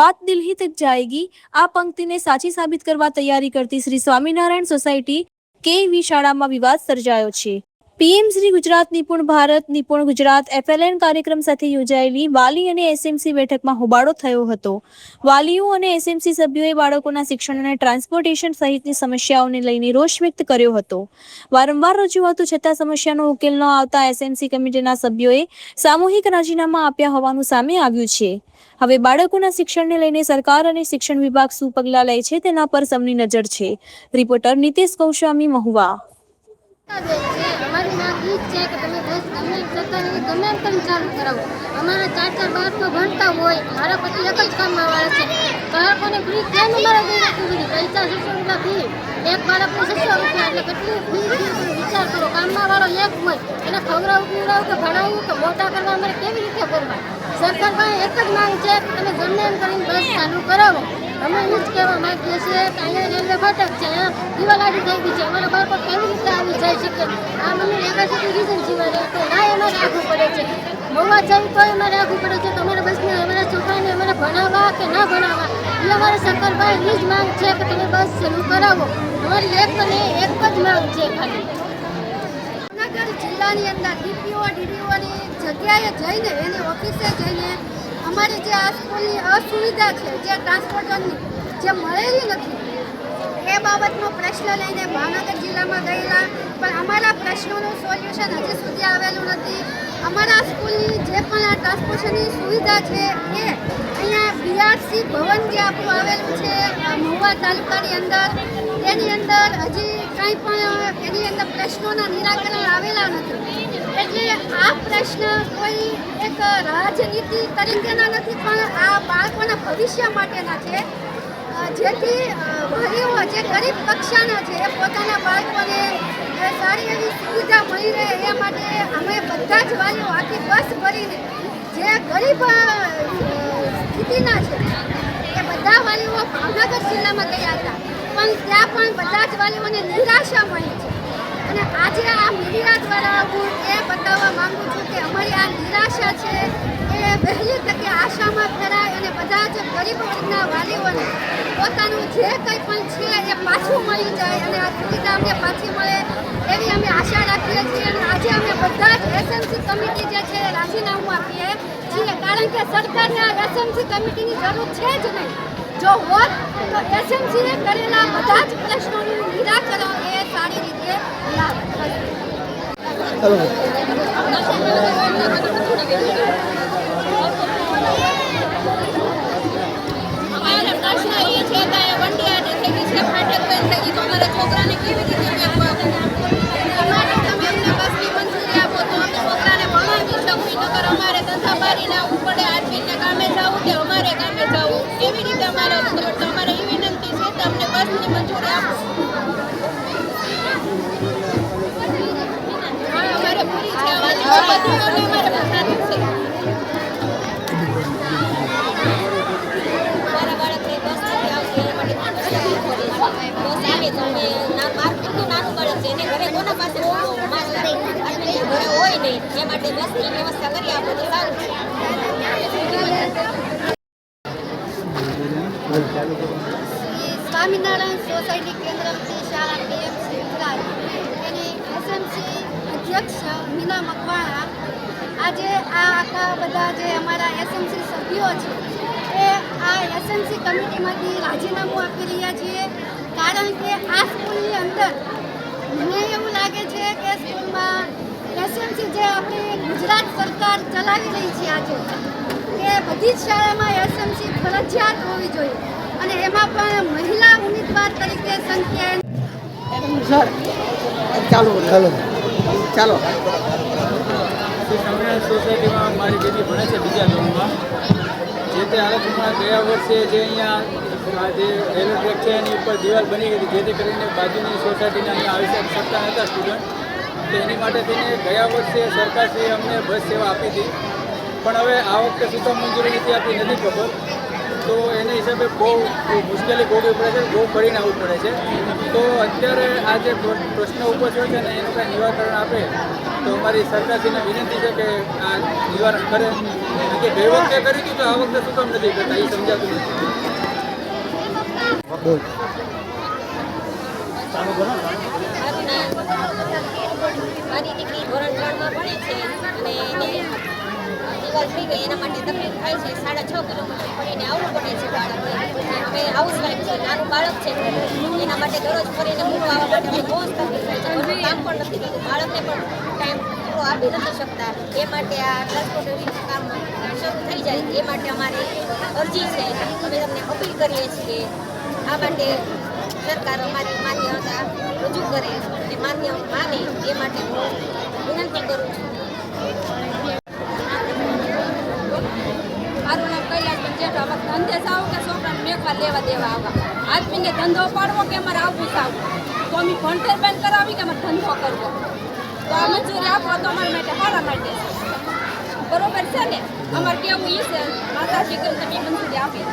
बात दिल ही तक जाएगी। आ पंक्ति ने साची साबित करवा तैयारी करती श्री स्वामीनारायण सोसायटी KV શાળામાં વિવાદ સર્જાયો છે। PM શ્રી ગુજરાત નિપુણ ભારત નિપુણ ગુજરાત FLN કાર્યક્રમ સાથે યોજાયેલી વાલી અને SMC બેઠકમાં હોબાળો થયો હતો। વાલીઓ અને SMC સભ્યોએ બાળકોના શિક્ષણ અને ટ્રાન્સપોર્ટેશન સહિતની સમસ્યાઓને લઈને રોષ વ્યક્ત કર્યો હતો। વારંવાર રજૂઆતો છતાં સમસ્યાનો ઉકેલ ન આવતા SMC કમિટીના સભ્યોએ સામૂહિક રાજીનામા આપ્યા હોવાનું સામે આવ્યું છે। હવે બાળકોના શિક્ષણને લઈને સરકાર અને શિક્ષણ વિભાગ શું પગલાં લે છે તેના પર સૌની નજર છે। રિપોર્ટર નીતિશ ગૌસ્વામી, મહુવા। અમારી માંગ એ જ છે કે તમે બસ ગમે સરકારે ગમે એમ કરીને ચાલુ કરાવો। અમારા 4-4 બાળકો ભણતા હોય, મારા પતિ એક જ કામમાં વાળા છે, બાળકોને ફ્રી કેમ અમારા દઈ રાખવી બધી પૈસા 600 રૂપિયા ફી, એક બાળકને 600 રૂપિયા, એટલે કેટલી ફી વિચાર કરો। કામમાં વાળો એક હોય એને ખવડાવવું પીવડાવવું કે ભણાવવું કે મોટા કરવા અમારે કેવી રીતે કરવા? સરકાર પાસે એક જ માંગ છે કે તમે ગમે એમ કરીને બસ ચાલુ કરાવો। અમે એ જ કહેવા માંગીએ છીએ કે અહીંયા રેલવે ફાટક છે, દિવાલાડી થઈ ગઈ છે, અમારા બાળકો કેવી રીતે આવી જાય શકે? આ મને લેગાસીટી રીઝન સિવાય તો ના અમારે રાખવું પડે છે, મહુવા જવું તોય અમારે રાખવું પડે છે। તમારા બસને અમારા છોકરાને અમારે ભણાવવા કે ના ભણાવવા એ અમારે સરકાર પાસે એ જ માંગ છે કે તમે બસ ચાલુ કરાવો। અમારી એક જ માંગ છે ખાલી। જૂનાગઢ જિલ્લાની અંદર DPO-DDOની જગ્યાએ જઈને એની ઓફિસે જઈને અમારી જે આ સ્કૂલની અસુવિધા છે, જે ટ્રાન્સપોર્ટરની જે મળેલી નથી એ બાબતનો પ્રશ્ન લઈને ભાવનગર જિલ્લામાં ગયેલા, પણ અમારા પ્રશ્નોનું સોલ્યુશન હજી સુધી આવેલું નથી। અમારા સ્કૂલની જે પણ આ ટ્રાન્સપોર્ટેશનની સુવિધા છે એ અહીંયા BRC ભવન જે આપણું આવેલું છે મહુવા તાલુકાની અંદર, તેની અંદર હજી કંઈ પણ એની અંદર પ્રશ્નોના નિરાકરણ આવેલા નથી। એટલે આ પ્રશ્ન કોઈ એક રાજનીતિ તરીકેના નથી, પણ આ બાળકોના ભવિષ્ય માટેના છે, જેથી વાલીઓ જે ગરીબ કક્ષાના છે એ પોતાના બાળકોને સારી એવી સુવિધા મળી રહે એ માટે અમે બધા જ વાલીઓ આખી બસ ભરીને જે ગરીબ સ્થિતિના છે એ બધા વાલીઓ ભાવનગર જિલ્લામાં ગયા હતા, પણ ત્યાં પણ બધા જ વાલીઓને નિરાશા મળી છે। અને આજે આ મીડિયા દ્વારા હું એ બતાવવા માંગુ છું કે અમારી આ નિરાશા છે એ વહેલી તકે આશામાં ફેરાય અને બધા જ ગરીબ વર્ગના વાલીઓને પોતાનું જે કંઈ પણ છે એ પાછું મળી જાય અને આ સુવિધા અમને પાછી મળે એવી અમે આશા રાખીએ છીએ। અને આજે અમે બધા જ SMC કમિટી જે છે રાજીનામું આપીએ છીએ, કારણ કે સરકારને આ SMC કમિટીની જરૂર છે જ નહીં। જો હોત તો SMCએ કરેલા બધા જ પ્રશ્નોનું નિરાકરણ એ સારી રીતે લાવે। અમારા પ્રશ્ન એ છે કે વંડિયાને થઈ ગઈ છે, ફાટક બંધ થઈ ગઈ, તો અમારા છોકરાને કેવી રીતે અમારે તમે અમને બસની મંજૂરી આપો તો અમે છોકરાને ભણાવી શકીએ, નકર અમારે ધંધા બારીને આવવું પડે, આદમીને કામે જવું કે અમારે કામે જવું, કેવી રીતે અમારે તમારે એ વિનંતી છે કે અમને બસની મંજૂરી આપો। અમારે પૂરી છે, અમારી બાબતોને અમારે ભણાવી છે। મારા બાળકને બસ નથી આવતી એ માટે બસ આવે તો અમે માર્કેટનું નાનું પડે છે, એને ઘરે કોના પાસે ઘરે હોય નહીં, એ માટે બસની વ્યવસ્થા કરી આપો તો સારું છે। સ્વામિનારાયણ સોસાયટી કેન્દ્રથી શાળા PMC ગુજરાત એની SMC અધ્યક્ષ મીના મકવાણા આજે આ આખા બધા જે અમારા SMC સભ્યો છે એ આ SMC કમિટીમાંથી રાજીનામું આપી રહ્યા છીએ, કારણ કે આ સ્કૂલની અંદર મને એવું લાગે છે કે સ્કૂલમાં SMC જે આપણી ગુજરાત સરકાર ચલાવી રહી છે આજે, કે બધી જ શાળામાં SMC ફરજિયાત હોવી જોઈએ અને એમાં પણ મહિલા ઉમેદવાર તરીકે સંખ્યા ચાલો સોસાયટીમાં મારી બેબી ભણે છે બીજા ધોરણમાં। જે તે હાલતમાં ગયા વર્ષે જે અહીંયા જે રેલવે ટ્રેક છે એની ઉપર દિવાલ બની ગઈ, જેથી કરીને બાજુની સોસાયટીને અહીંયા આવી શકતા નહોતા સ્ટુડન્ટ, તો એની માટે થઈને ગયા વર્ષે સરકારશ્રીએ અમને બસ સેવા આપી હતી, પણ હવે આ વખતે શું તો મંજૂરી નથી આપી નથી ખબર, તો એના હિસાબે બહુ મુશ્કેલી ભોગવવી પડે છે, બહુ ફરીને આવવું પડે છે. તો અત્યારે આ જે પ્રશ્ન ઊભો થયો છે ને એનું કાંઈ નિવારણ આપે તો અમારી સરકારશ્રીને વિનંતી છે કે આ નિવારણ કરે. કે ગઈ વખતે કરી હતું તો આ વખતે શું કામ નથી કરતા એ સમજાતું નથી. મારી દીકરી ધોરણ 3માં ભણે છે અને એને દિવાલ થઈ ગઈ એના માટે તકલીફ થાય છે. 6.5 કિલોમીટર ફરીને આવવું પડે છે બાળકને. અમે હાઉસવાઈફ છે, નાનું બાળક છે, એના માટે દરરોજ ફરીને મૂકવા આવવા માટે અમે બહુ જ તકલીફ થાય છે. ઘરનું કામ પણ નથી થતું, બાળકને પણ ટાઈમ પૂરો આપી નથી શકતા. એ માટે આ ટ્રાન્સપોર્ટેશનનું કામ શરૂ થઈ જાય એ માટે અમારી અરજી છે. અમે તમને અપીલ કરીએ છીએ આ માટે સરકાર અમારી માન્યતા રજૂ કરે અને માન્ય માને એ માટે હું વિનંતી કરું છું. મારું નામ કૈલાસબેન જેઠા. અમે ધંધે સાવ કે છોકરાને મેકવા લેવા દેવા આવવા. આદમીને ધંધો પાડવો કે અમારે આવવું સાવું, તો અમે ભણતર બંધ કરાવી કે અમારે ધંધો કરવો, તો આ મંજૂરી આપો તો અમારા માટે સારા માટે બરોબર છે ને. અમારે કેવું એ છે માતાજી કે તમે મંજૂરી આપી.